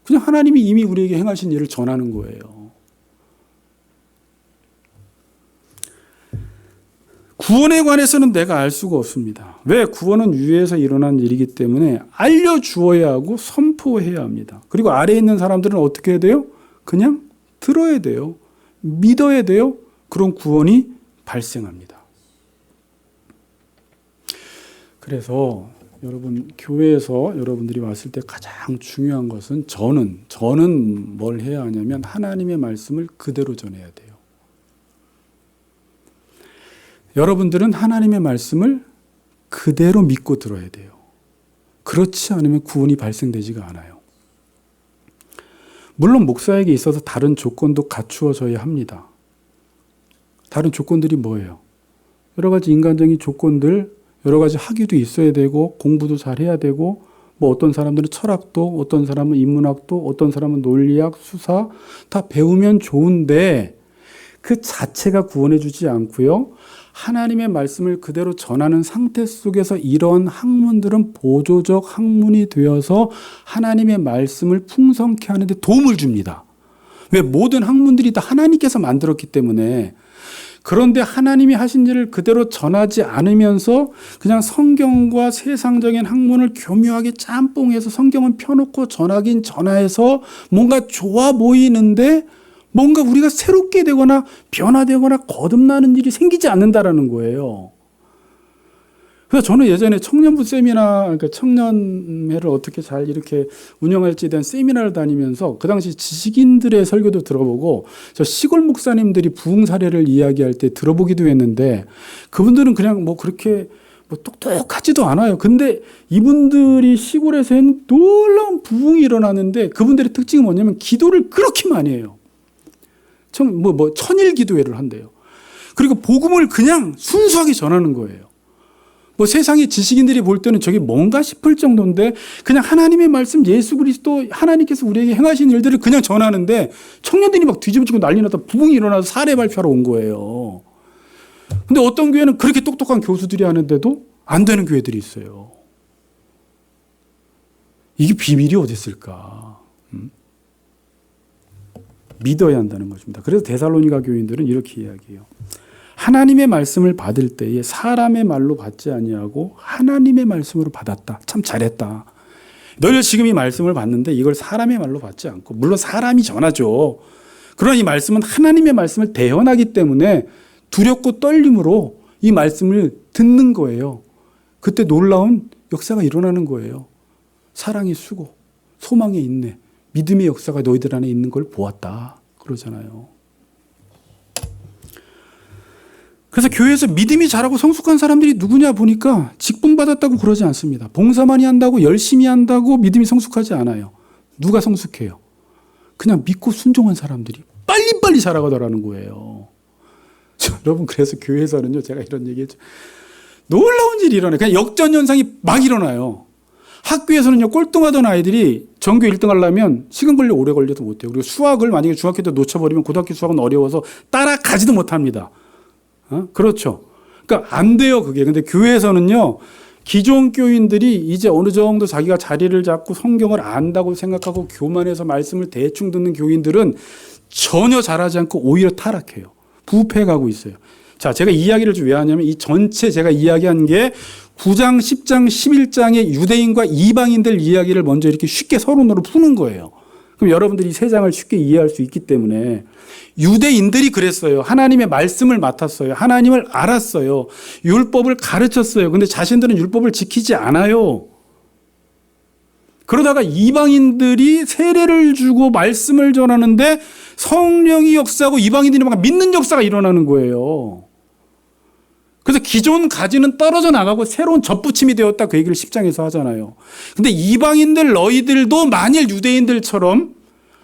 그냥 하나님이 이미 우리에게 행하신 일을 전하는 거예요. 구원에 관해서는 내가 알 수가 없습니다. 왜? 구원은 위에서 일어난 일이기 때문에 알려주어야 하고 선포해야 합니다. 그리고 아래에 있는 사람들은 어떻게 해야 돼요? 그냥 들어야 돼요. 믿어야 돼요. 그런 구원이 발생합니다. 그래서 여러분 교회에서 여러분들이 왔을 때 가장 중요한 것은 저는 뭘 해야 하냐면 하나님의 말씀을 그대로 전해야 돼요. 여러분들은 하나님의 말씀을 그대로 믿고 들어야 돼요. 그렇지 않으면 구원이 발생되지가 않아요. 물론 목사에게 있어서 다른 조건도 갖추어져야 합니다. 다른 조건들이 뭐예요? 여러 가지 인간적인 조건들, 여러 가지 학위도 있어야 되고 공부도 잘해야 되고 어떤 사람들은 철학도, 어떤 사람은 인문학도, 어떤 사람은 논리학, 수사 다 배우면 좋은데 그 자체가 구원해 주지 않고요. 하나님의 말씀을 그대로 전하는 상태 속에서 이런 학문들은 보조적 학문이 되어서 하나님의 말씀을 풍성케 하는 데 도움을 줍니다. 왜? 모든 학문들이 다 하나님께서 만들었기 때문에. 그런데 하나님이 하신 일을 그대로 전하지 않으면서 그냥 성경과 세상적인 학문을 교묘하게 짬뽕해서 성경은 펴놓고 전하긴 전하해서 뭔가 좋아 보이는데 뭔가 우리가 새롭게 되거나 변화되거나 거듭나는 일이 생기지 않는다라는 거예요. 그래서 저는 예전에 청년부 세미나, 그러니까 청년회를 어떻게 잘 이렇게 운영할지에 대한 세미나를 다니면서 그 당시 지식인들의 설교도 들어보고 저 시골 목사님들이 부흥 사례를 이야기할 때 들어보기도 했는데 그분들은 그냥 뭐 그렇게 뭐 똑똑하지도 않아요. 근데 이분들이 시골에서는 놀라운 부흥이 일어나는데 그분들의 특징이 뭐냐면 기도를 그렇게 많이 해요. 천일 기도회를 한대요. 그리고 복음을 그냥 순수하게 전하는 거예요. 뭐 세상의 지식인들이 볼 때는 저게 뭔가 싶을 정도인데 그냥 하나님의 말씀 예수 그리스도 하나님께서 우리에게 행하신 일들을 그냥 전하는데 청년들이 막 뒤집어지고 난리 나서 부흥이 일어나서 사례 발표하러 온 거예요. 근데 어떤 교회는 그렇게 똑똑한 교수들이 하는데도 안 되는 교회들이 있어요. 이게 비밀이 어디 있을까? 믿어야 한다는 것입니다. 그래서 데살로니가 교인들은 이렇게 이야기해요. 하나님의 말씀을 받을 때에 사람의 말로 받지 아니하고 하나님의 말씀으로 받았다. 참 잘했다. 너희들 지금 이 말씀을 받는데 이걸 사람의 말로 받지 않고 물론 사람이 전하죠. 그러나 이 말씀은 하나님의 말씀을 대언하기 때문에 두렵고 떨림으로 이 말씀을 듣는 거예요. 그때 놀라운 역사가 일어나는 거예요. 사랑의 수고, 소망의 인내, 믿음의 역사가 너희들 안에 있는 걸 보았다. 그러잖아요. 그래서 교회에서 믿음이 자라고 성숙한 사람들이 누구냐 보니까 직분 받았다고 그러지 않습니다. 봉사 많이 한다고 열심히 한다고 믿음이 성숙하지 않아요. 누가 성숙해요? 그냥 믿고 순종한 사람들이 빨리빨리 자라가더라는 거예요. 여러분 그래서 교회에서는요 제가 이런 얘기했죠. 놀라운 일이 일어나요. 그냥 역전현상이 막 일어나요. 학교에서는요 꼴등하던 아이들이 전교 1등 하려면 시간 걸려 오래 걸려도 못해요. 그리고 수학을 만약에 중학교 때 놓쳐버리면 고등학교 수학은 어려워서 따라가지도 못합니다. 그렇죠. 그러니까 안 돼요, 그게. 근데 교회에서는요, 기존 교인들이 이제 어느 정도 자기가 자리를 잡고 성경을 안다고 생각하고 교만해서 말씀을 대충 듣는 교인들은 전혀 잘하지 않고 오히려 타락해요. 부패해 가고 있어요. 자, 제가 이 이야기를 좀 왜 하냐면 이 전체 제가 이야기한 게 9장, 10장, 11장의 유대인과 이방인들 이야기를 먼저 이렇게 쉽게 서론으로 푸는 거예요. 그럼 여러분들이 세 장을 쉽게 이해할 수 있기 때문에 유대인들이 그랬어요. 하나님의 말씀을 맡았어요. 하나님을 알았어요. 율법을 가르쳤어요. 근데 자신들은 율법을 지키지 않아요. 그러다가 이방인들이 세례를 주고 말씀을 전하는데 성령이 역사하고 이방인들이 막 믿는 역사가 일어나는 거예요. 그래서 기존 가지는 떨어져 나가고 새로운 접붙임이 되었다. 그 얘기를 10장에서 하잖아요. 근데 이방인들 너희들도 만일 유대인들처럼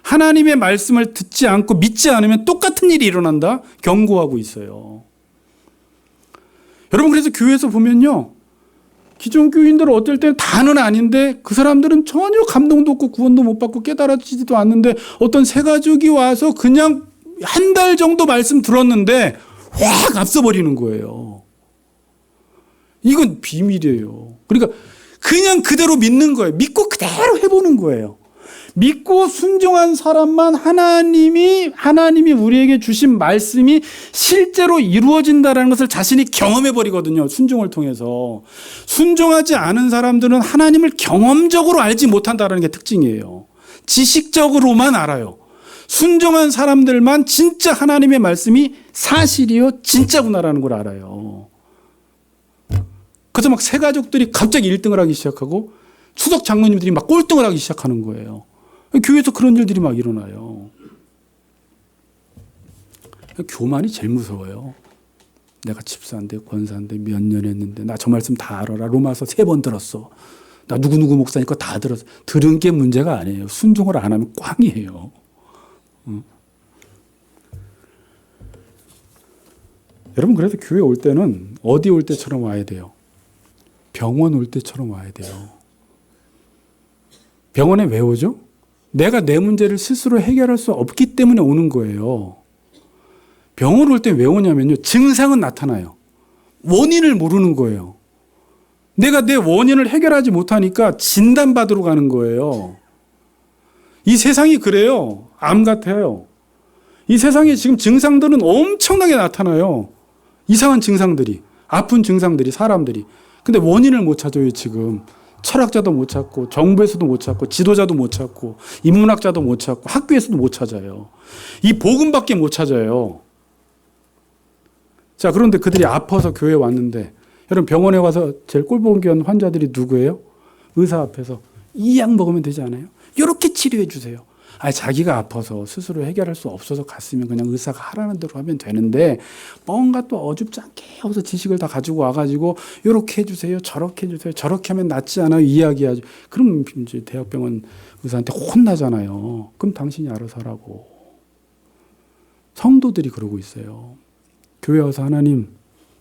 하나님의 말씀을 듣지 않고 믿지 않으면 똑같은 일이 일어난다. 경고하고 있어요. 여러분 그래서 교회에서 보면요. 기존 교인들은 어떨 때는 다는 아닌데 그 사람들은 전혀 감동도 없고 구원도 못 받고 깨달아지지도 않는데 어떤 새 가족이 와서 그냥 한 달 정도 말씀 들었는데 확 앞서버리는 거예요. 이건 비밀이에요. 그러니까 그냥 그대로 믿는 거예요. 믿고 그대로 해보는 거예요. 믿고 순종한 사람만 하나님이 우리에게 주신 말씀이 실제로 이루어진다는 것을 자신이 경험해 버리거든요. 순종을 통해서. 순종하지 않은 사람들은 하나님을 경험적으로 알지 못한다는 게 특징이에요. 지식적으로만 알아요. 순종한 사람들만 진짜 하나님의 말씀이 사실이요 진짜구나라는 걸 알아요. 그래서 막 새 가족들이 갑자기 1등을 하기 시작하고 추석 장로님들이 막 꼴등을 하기 시작하는 거예요. 교회에서 그런 일들이 막 일어나요. 교만이 제일 무서워요. 내가 집사인데 권사인데 몇 년 했는데 나 저 말씀 다 알아라. 로마서 3번 들었어. 나 누구누구 목사님 거 다 들었어. 들은 게 문제가 아니에요. 순종을 안 하면 꽝이에요. 여러분 그래서 교회 올 때는 어디 올 때처럼 와야 돼요? 병원 올 때처럼 와야 돼요. 병원에 왜 오죠? 내가 내 문제를 스스로 해결할 수 없기 때문에 오는 거예요. 병원 올 때 왜 오냐면요. 증상은 나타나요. 원인을 모르는 거예요. 내가 내 원인을 해결하지 못하니까 진단받으러 가는 거예요. 이 세상이 그래요. 암 같아요. 이 세상에 지금 증상들은 엄청나게 나타나요. 이상한 증상들이, 아픈 증상들이, 사람들이. 근데 원인을 못 찾아요, 지금. 철학자도 못 찾고, 정부에서도 못 찾고, 지도자도 못 찾고, 인문학자도 못 찾고, 학교에서도 못 찾아요. 이 복음밖에 못 찾아요. 자, 그런데 그들이 아파서 교회에 왔는데, 여러분 병원에 와서 제일 꼴보기 한 환자들이 누구예요? 의사 앞에서 이 약 먹으면 되지 않아요? 이렇게 치료해 주세요. 자기가 아파서 스스로 해결할 수 없어서 갔으면 그냥 의사가 하라는 대로 하면 되는데 뭔가 또 어줍지 않게 해서 지식을 다 가지고 와가지고 이렇게 해주세요, 저렇게 해주세요, 저렇게 하면 낫지 않아요 이야기하죠. 그럼 이제 대학병원 의사한테 혼나잖아요. 그럼 당신이 알아서 하라고. 성도들이 그러고 있어요. 교회 와서 하나님,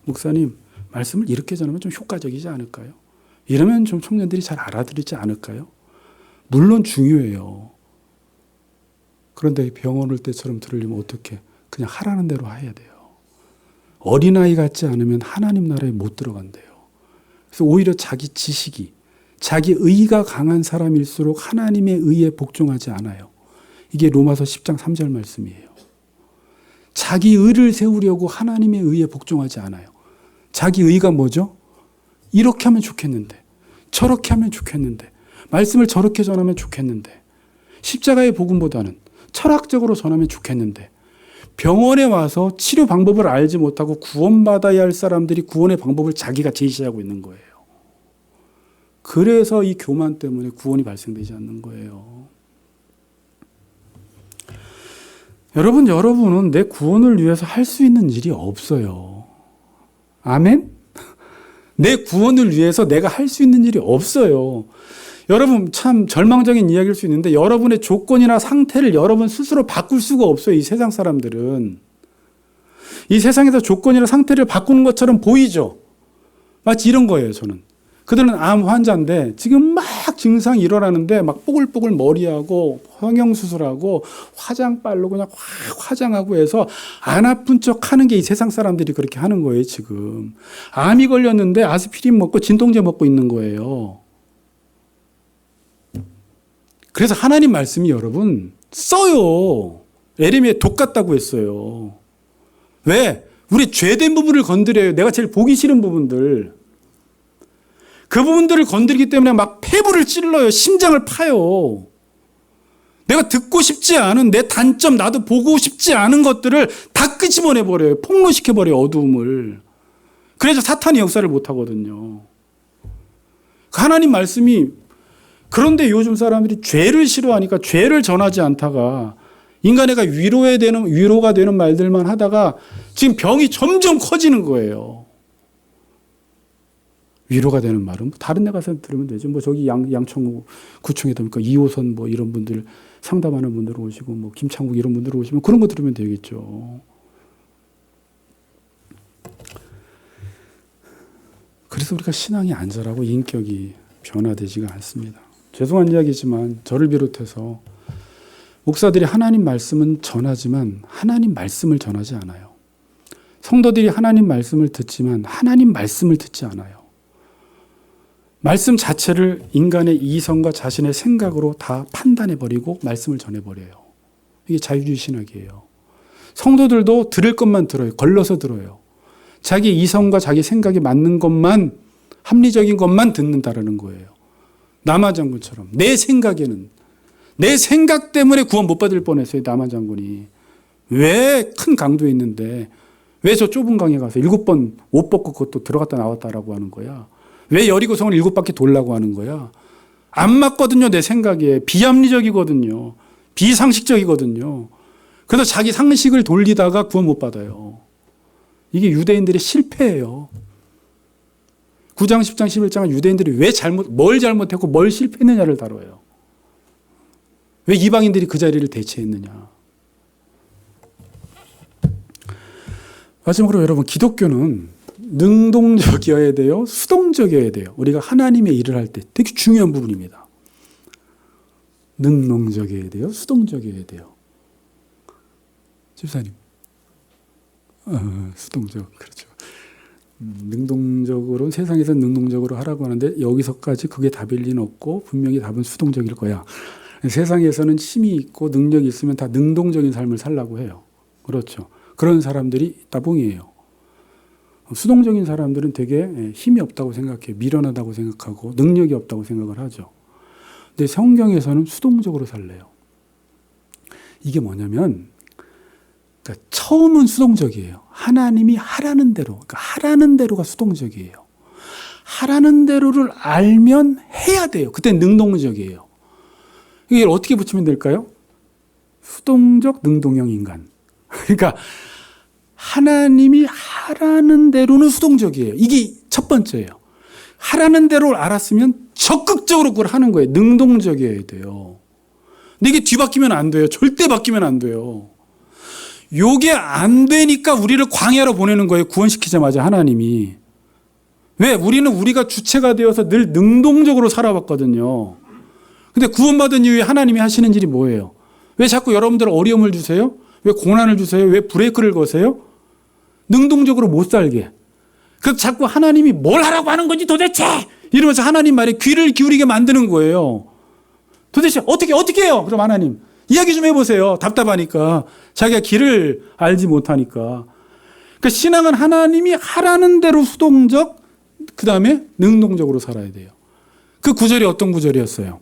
목사님 말씀을 이렇게 전하면 좀 효과적이지 않을까요? 이러면 좀 청년들이 잘 알아들이지 않을까요? 물론 중요해요. 그런데 병원 올 때처럼 들으려면 어떻게? 그냥 하라는 대로 해야 돼요. 어린아이 같지 않으면 하나님 나라에 못 들어간대요. 그래서 오히려 자기 지식이, 자기 의가 강한 사람일수록 하나님의 의에 복종하지 않아요. 이게 로마서 10장 3절 말씀이에요. 자기 의를 세우려고 하나님의 의에 복종하지 않아요. 자기 의가 뭐죠? 이렇게 하면 좋겠는데, 저렇게 하면 좋겠는데, 말씀을 저렇게 전하면 좋겠는데, 십자가의 복음보다는 철학적으로 전하면 좋겠는데, 병원에 와서 치료 방법을 알지 못하고 구원받아야 할 사람들이 구원의 방법을 자기가 제시하고 있는 거예요. 그래서 이 교만 때문에 구원이 발생되지 않는 거예요. 여러분은 내 구원을 위해서 할 수 있는 일이 없어요. 아멘? 내 구원을 위해서 내가 할 수 있는 일이 없어요. 여러분 참 절망적인 이야기일 수 있는데 여러분의 조건이나 상태를 여러분 스스로 바꿀 수가 없어요. 이 세상 사람들은. 이 세상에서 조건이나 상태를 바꾸는 것처럼 보이죠. 마치 이런 거예요. 저는. 그들은 암 환자인데 지금 막 증상이 일어나는데 막 뽀글뽀글 머리하고 성형수술하고 화장빨로 그냥 화장하고 해서 안 아픈 척 하는 게 이 세상 사람들이 그렇게 하는 거예요. 지금. 암이 걸렸는데 아스피린 먹고 진통제 먹고 있는 거예요. 그래서 하나님 말씀이 여러분 써요. 에레미야에 독 같다고 했어요. 왜? 우리 죄된 부분을 건드려요. 내가 제일 보기 싫은 부분들. 그 부분들을 건드리기 때문에 막 폐부를 찔러요. 심장을 파요. 내가 듣고 싶지 않은 내 단점, 나도 보고 싶지 않은 것들을 다 끄집어내버려요. 폭로시켜버려요. 어두움을. 그래서 사탄이 역사를 못하거든요. 하나님 말씀이 그런데 요즘 사람들이 죄를 싫어하니까 죄를 전하지 않다가 인간애가 위로가 되는 말들만 하다가 지금 병이 점점 커지는 거예요. 위로가 되는 말은 다른 데 가서 들으면 되죠. 저기 양천구 구청에 보니까 2호선 이런 분들 상담하는 분들 오시고 김창국 이런 분들 오시면 그런 거 들으면 되겠죠. 그래서 우리가 신앙이 안전하고 인격이 변화되지가 않습니다. 죄송한 이야기지만 저를 비롯해서 목사들이 하나님 말씀은 전하지만 하나님 말씀을 전하지 않아요. 성도들이 하나님 말씀을 듣지만 하나님 말씀을 듣지 않아요. 말씀 자체를 인간의 이성과 자신의 생각으로 다 판단해버리고 말씀을 전해버려요. 이게 자유주의 신학이에요. 성도들도 들을 것만 들어요. 걸러서 들어요. 자기 이성과 자기 생각이 맞는 것만, 합리적인 것만 듣는다라는 거예요. 남아장군처럼 내 생각에는, 내 생각 때문에 구원 못 받을 뻔했어요. 남아장군이. 왜 큰 강도에 있는데 왜 저 좁은 강에 가서 7번 옷 벗고 그것도 들어갔다 나왔다라고 하는 거야. 왜 여리고성을 7바퀴 돌라고 하는 거야. 안 맞거든요. 내 생각에. 비합리적이거든요. 비상식적이거든요. 그래서 자기 상식을 돌리다가 구원 못 받아요. 이게 유대인들의 실패예요. 9장, 10장, 11장은 유대인들이 뭘 잘못했고 뭘 실패했느냐를 다뤄요. 왜 이방인들이 그 자리를 대체했느냐. 마지막으로 여러분, 기독교는 능동적이어야 돼요. 수동적이어야 돼요. 우리가 하나님의 일을 할 때 되게 중요한 부분입니다. 능동적이어야 돼요. 수동적이어야 돼요. 집사님. 수동적. 그렇죠. 능동적으로, 세상에서 능동적으로 하라고 하는데 여기서까지 그게 답일 리는 없고 분명히 답은 수동적일 거야. 세상에서는 힘이 있고 능력이 있으면 다 능동적인 삶을 살라고 해요. 그렇죠. 그런 사람들이 따봉이에요. 수동적인 사람들은 되게 힘이 없다고 생각해요. 미련하다고 생각하고 능력이 없다고 생각을 하죠. 근데 성경에서는 수동적으로 살래요. 이게 뭐냐면, 그러니까 처음은 수동적이에요. 하나님이 하라는 대로, 그러니까 하라는 대로가 수동적이에요. 하라는 대로를 알면 해야 돼요. 그때 능동적이에요. 이걸 어떻게 붙이면 될까요? 수동적 능동형 인간. 그러니까 하나님이 하라는 대로는 수동적이에요. 이게 첫 번째예요. 하라는 대로 알았으면 적극적으로 그걸 하는 거예요. 능동적이어야 돼요. 근데 이게 뒤바뀌면 안 돼요. 절대 바뀌면 안 돼요. 요게 안 되니까 우리를 광야로 보내는 거예요. 구원시키자마자 하나님이. 왜? 우리는 우리가 주체가 되어서 늘 능동적으로 살아왔거든요. 근데 구원받은 이후에 하나님이 하시는 일이 뭐예요? 왜 자꾸 여러분들 어려움을 주세요? 왜 고난을 주세요? 왜 브레이크를 거세요? 능동적으로 못 살게. 그래서 자꾸 하나님이 뭘 하라고 하는 건지 도대체! 이러면서 하나님 말에 귀를 기울이게 만드는 거예요. 도대체 어떻게 해요? 그럼 하나님 이야기 좀 해보세요. 답답하니까. 자기가 길을 알지 못하니까. 그러니까 신앙은 하나님이 하라는 대로 수동적, 그 다음에 능동적으로 살아야 돼요. 그 구절이 어떤 구절이었어요?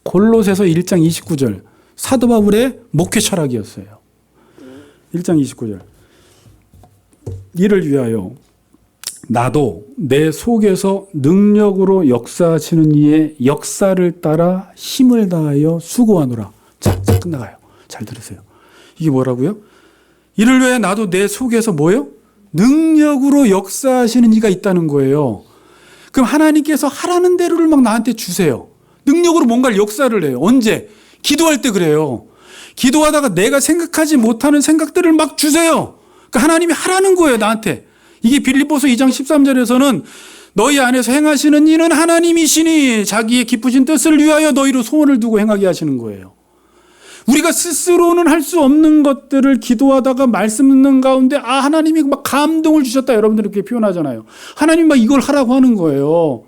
골로새서 1장 29절. 사도 바울의 목회 철학이었어요. 1장 29절. 이를 위하여 나도 내 속에서 능력으로 역사하시는 이의 역사를 따라 힘을 다하여 수고하노라. 자, 끝나가요. 잘 들으세요. 이게 뭐라고요? 이를 위하여 나도 내 속에서 뭐예요? 능력으로 역사하시는 이가 있다는 거예요. 그럼 하나님께서 하라는 대로를 막 나한테 주세요. 능력으로 뭔가를 역사를 해요. 언제? 기도할 때 그래요. 기도하다가 내가 생각하지 못하는 생각들을 막 주세요. 그러니까 하나님이 하라는 거예요, 나한테. 이게 빌립보서 2장 13절에서는 너희 안에서 행하시는 이는 하나님이시니 자기의 기쁘신 뜻을 위하여 너희로 소원을 두고 행하게 하시는 거예요. 우리가 스스로는 할 수 없는 것들을 기도하다가 말씀 듣는 가운데 하나님이 막 감동을 주셨다. 여러분들이 그렇게 표현하잖아요. 하나님이 막 이걸 하라고 하는 거예요.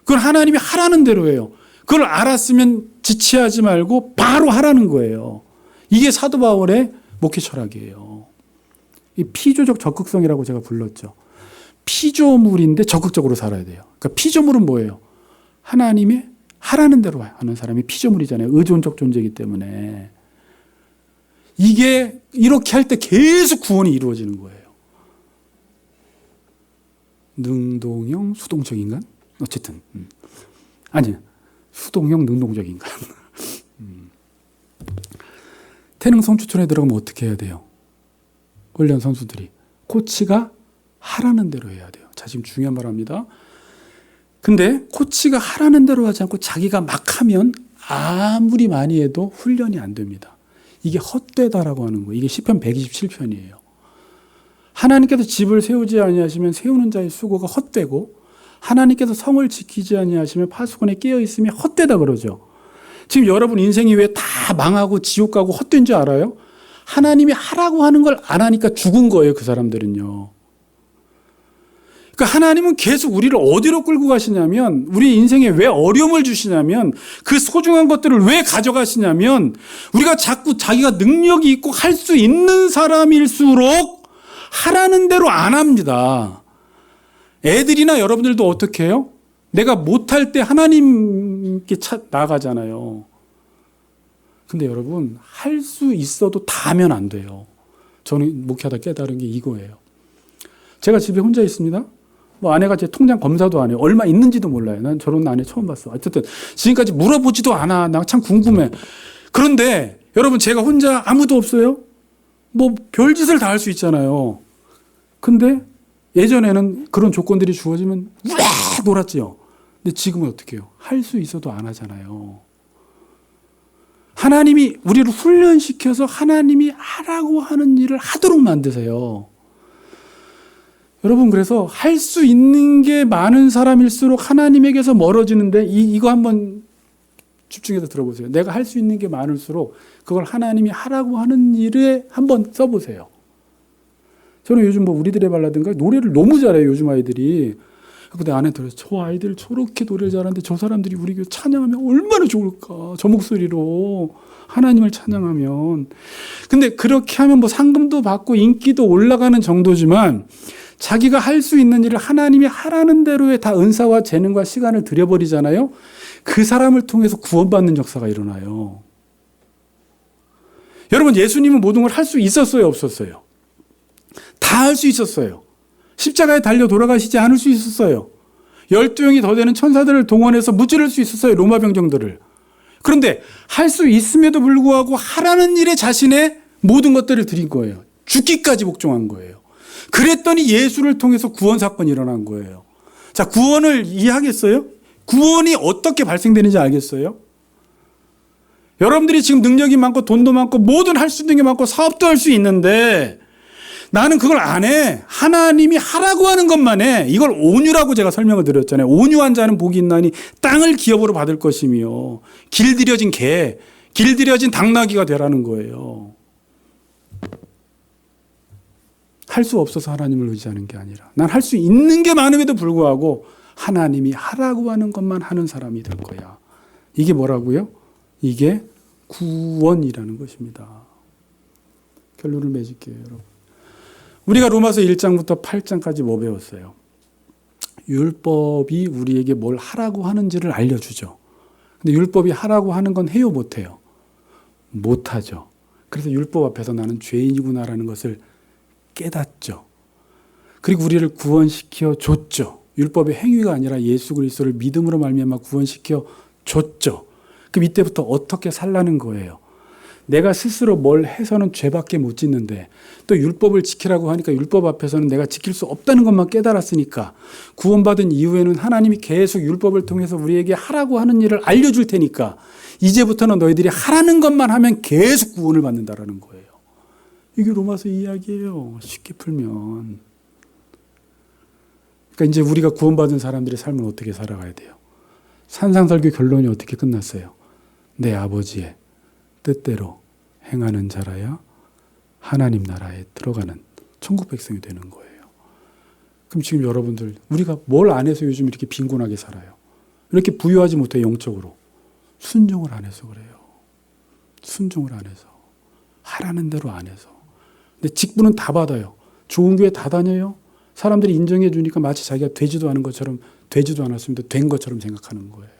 그건 하나님이 하라는 대로예요. 그걸 알았으면 지체하지 말고 바로 하라는 거예요. 이게 사도 바울의 목회 철학이에요. 이 피조적 적극성이라고 제가 불렀죠. 피조물인데 적극적으로 살아야 돼요. 그러니까 피조물은 뭐예요? 하나님이 하라는 대로 하는 사람이 피조물이잖아요. 의존적 존재이기 때문에. 이게 이렇게 할 때 계속 구원이 이루어지는 거예요. 능동형, 수동적 인간? 어쨌든. 아니, 수동형, 능동적 인간. 태능 선수촌에 들어가면 어떻게 해야 돼요? 훈련 선수들이. 코치가 하라는 대로 해야 돼요. 자, 지금 중요한 말 합니다. 근데 코치가 하라는 대로 하지 않고 자기가 막 하면 아무리 많이 해도 훈련이 안 됩니다. 이게 헛되다라고 하는 거예요. 이게 시편 127편이에요. 하나님께서 집을 세우지 아니하시면 세우는 자의 수고가 헛되고 하나님께서 성을 지키지 아니하시면 파수꾼에 깨어 있으면 헛되다 그러죠. 지금 여러분 인생이 왜 다 망하고 지옥 가고 헛된 줄 알아요? 하나님이 하라고 하는 걸 안 하니까 죽은 거예요, 그 사람들은요. 그러니까 하나님은 계속 우리를 어디로 끌고 가시냐면, 우리 인생에 왜 어려움을 주시냐면, 그 소중한 것들을 왜 가져가시냐면, 우리가 자꾸 자기가 능력이 있고 할 수 있는 사람일수록 하라는 대로 안 합니다. 애들이나 여러분들도 어떻게 해요? 내가 못할 때 하나님께 나가잖아요. 근데 여러분, 할 수 있어도 다 하면 안 돼요. 저는 목회하다 깨달은 게 이거예요. 제가 집에 혼자 있습니다. 뭐 아내가 제 통장 검사도 안 해요. 얼마 있는지도 몰라요. 난 저런 아내 처음 봤어. 어쨌든 지금까지 물어보지도 않아. 나 참 궁금해. 그런데 여러분, 제가 혼자 아무도 없어요? 뭐 별짓을 다 할 수 있잖아요. 근데 예전에는 그런 조건들이 주어지면 우와 놀았지요. 근데 지금은 어떻게 해요? 할 수 있어도 안 하잖아요. 하나님이 우리를 훈련시켜서 하나님이 하라고 하는 일을 하도록 만드세요. 여러분, 그래서 할 수 있는 게 많은 사람일수록 하나님에게서 멀어지는데, 이거 한번 집중해서 들어보세요. 내가 할 수 있는 게 많을수록 그걸 하나님이 하라고 하는 일에 한번 써보세요. 저는 요즘 뭐 우리들의 발라든가 노래를 너무 잘해요, 요즘 아이들이. 근데 안에 들어서 저 아이들 저렇게 노래를 잘하는데 저 사람들이 우리 교회 찬양하면 얼마나 좋을까. 저 목소리로 하나님을 찬양하면. 근데 그렇게 하면 뭐 상금도 받고 인기도 올라가는 정도지만, 자기가 할 수 있는 일을 하나님이 하라는 대로에 다 은사와 재능과 시간을 들여버리잖아요. 그 사람을 통해서 구원받는 역사가 일어나요. 여러분, 예수님은 모든 걸 할 수 있었어요, 없었어요? 다 할 수 있었어요. 십자가에 달려 돌아가시지 않을 수 있었어요. 12명이 더 되는 천사들을 동원해서 무찌를 수 있었어요. 로마 병정들을. 그런데 할 수 있음에도 불구하고 하라는 일에 자신의 모든 것들을 드린 거예요. 죽기까지 복종한 거예요. 그랬더니 예수를 통해서 구원 사건이 일어난 거예요. 자, 구원을 이해하겠어요? 구원이 어떻게 발생되는지 알겠어요? 여러분들이 지금 능력이 많고 돈도 많고 뭐든 할 수 있는 게 많고 사업도 할 수 있는데 나는 그걸 안 해. 하나님이 하라고 하는 것만 해. 이걸 온유라고 제가 설명을 드렸잖아요. 온유한 자는 복이 있나니 땅을 기업으로 받을 것이며 길들여진 개, 길들여진 당나귀가 되라는 거예요. 할 수 없어서 하나님을 의지하는 게 아니라 난 할 수 있는 게 많음에도 불구하고 하나님이 하라고 하는 것만 하는 사람이 될 거야. 이게 뭐라고요? 이게 구원이라는 것입니다. 결론을 맺을게요, 여러분. 우리가 로마서 1장부터 8장까지 뭐 배웠어요? 율법이 우리에게 뭘 하라고 하는지를 알려주죠. 근데 율법이 하라고 하는 건 해요, 못해요? 못하죠. 그래서 율법 앞에서 나는 죄인이구나라는 것을 깨닫죠. 그리고 우리를 구원시켜 줬죠. 율법의 행위가 아니라 예수 그리스도를 믿음으로 말미암아 구원시켜 줬죠. 그 밑에부터 어떻게 살라는 거예요. 내가 스스로 뭘 해서는 죄밖에 못 짓는데 또 율법을 지키라고 하니까 율법 앞에서는 내가 지킬 수 없다는 것만 깨달았으니까 구원받은 이후에는 하나님이 계속 율법을 통해서 우리에게 하라고 하는 일을 알려줄 테니까 이제부터는 너희들이 하라는 것만 하면 계속 구원을 받는다라는 거예요. 이게 로마서 이야기예요. 쉽게 풀면. 그러니까 이제 우리가 구원받은 사람들의 삶은 어떻게 살아가야 돼요? 산상설교 결론이 어떻게 끝났어요? 내 아버지의 뜻대로 행하는 자라야 하나님 나라에 들어가는 천국 백성이 되는 거예요. 그럼 지금 여러분들 우리가 뭘 안 해서 요즘 이렇게 빈곤하게 살아요? 이렇게 부유하지 못해 영적으로. 순종을 안 해서 그래요. 순종을 안 해서. 하라는 대로 안 해서. 근데 직분은 다 받아요. 좋은 교회 다 다녀요. 사람들이 인정해 주니까 마치 자기가 되지도 않은 것처럼 되지도 않았습니다. 된 것처럼 생각하는 거예요.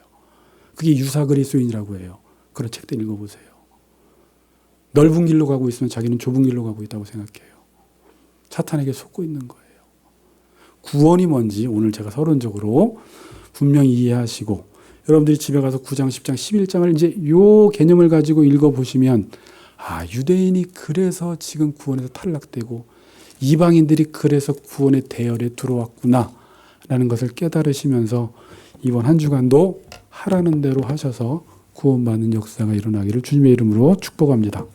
그게 유사 그리스도인이라고 해요. 그런 책들 읽어보세요. 넓은 길로 가고 있으면 자기는 좁은 길로 가고 있다고 생각해요. 사탄에게 속고 있는 거예요. 구원이 뭔지 오늘 제가 서론적으로 분명히 이해하시고 여러분들이 집에 가서 9장, 10장, 11장을 이제 요 개념을 가지고 읽어보시면 아, 유대인이 그래서 지금 구원에서 탈락되고 이방인들이 그래서 구원의 대열에 들어왔구나 라는 것을 깨달으시면서 이번 한 주간도 하라는 대로 하셔서 구원받는 역사가 일어나기를 주님의 이름으로 축복합니다.